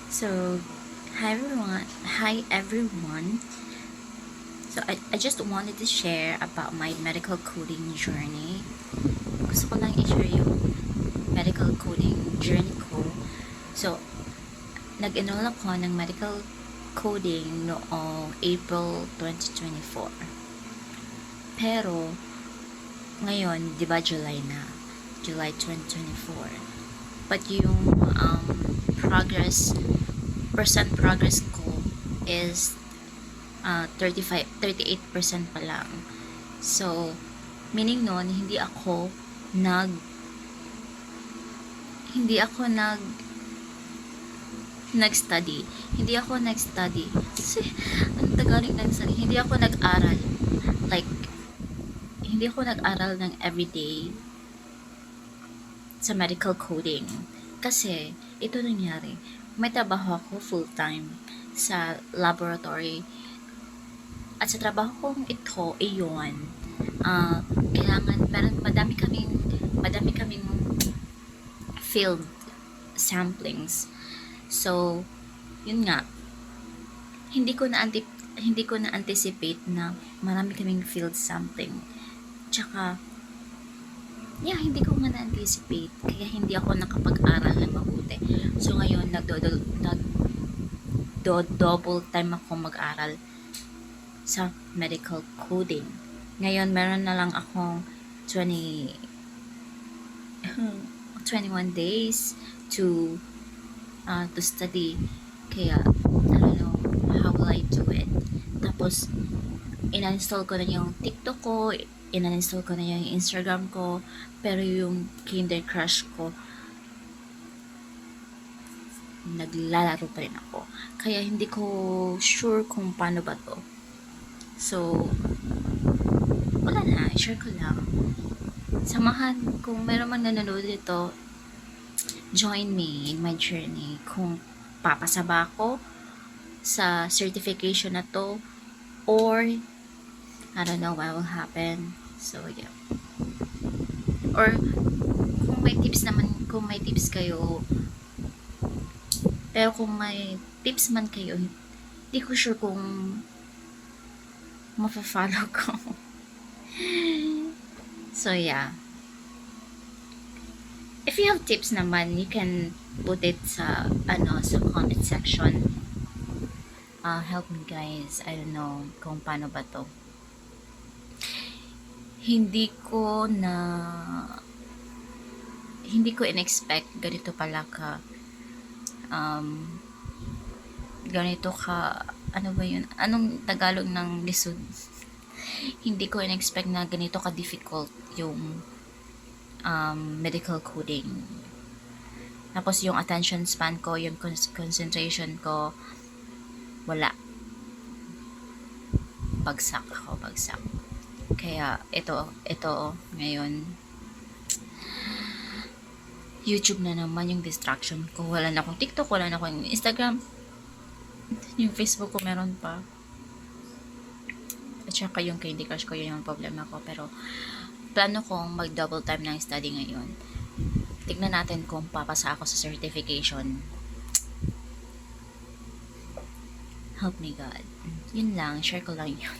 So, hi everyone. So, I just wanted to share about my medical coding journey. Gusto ko lang i-share yung medical coding journey ko. So, nag-enroll ako ng medical coding noong April 2024. Pero, ngayon, di ba July na? July 2024. But yung percent progress ko is 38% pa lang. So, meaning nun, hindi ako nag-study. Hindi ako nag-study. Kasi, ang Tagalog nag-study. Hindi ako nag-aral. Like, hindi ako nag-aral ng everyday sa medical coding. Kasi, ito nangyari. May trabaho ako full-time sa laboratory. At sa trabaho kong ito, iyon, kailangan, madami kaming field samplings. So, yun nga, hindi ko na anticipate na marami kaming field sampling. Tsaka, hindi ko nga na-anticipate. Kaya hindi ako nakapag-aral ng mabuti. So, ngayon, double time ako mag-aral sa medical coding. Ngayon, meron na lang akong 21 days to study. Kaya, I don't know how will I do it. Tapos, in-install ko na yung TikTok ko, in-install ko na yung Instagram ko, pero yung Kinder Crush ko, naglalaro pa rin ako. Kaya hindi ko sure kung paano ba to. So, wala na, i-share ko lang. Samahan, kung meron man nanonood dito, join me in my journey. Kung papasa ba ako sa certification na to, or I don't know what will happen. So, yeah. Or, kung may tips kayo, pero kung may tips man kayo, hindi ko sure kung mafa-follow ko. So, yeah. If you have tips naman, you can put it sa comment section. Help me guys. I don't know kung paano ba to. Hindi ko in-expect ganito pala ka ganito ka, ano ba yun? Anong Tagalog ng lisod? Hindi ko in-expect na ganito ka difficult yung medical coding. Tapos yung attention span ko, yung concentration ko, wala. Bagsak. Kaya ito ngayon, YouTube na naman yung distraction ko. Wala na akong TikTok, wala na akong Instagram. Yung Facebook ko meron pa. At saka yung Candy Crush ko, yun yung problema ko. Pero, plano kong mag-double time ng study ngayon. Tignan natin kung papasa ako sa certification. Help me God. Yun lang, share ko lang yun.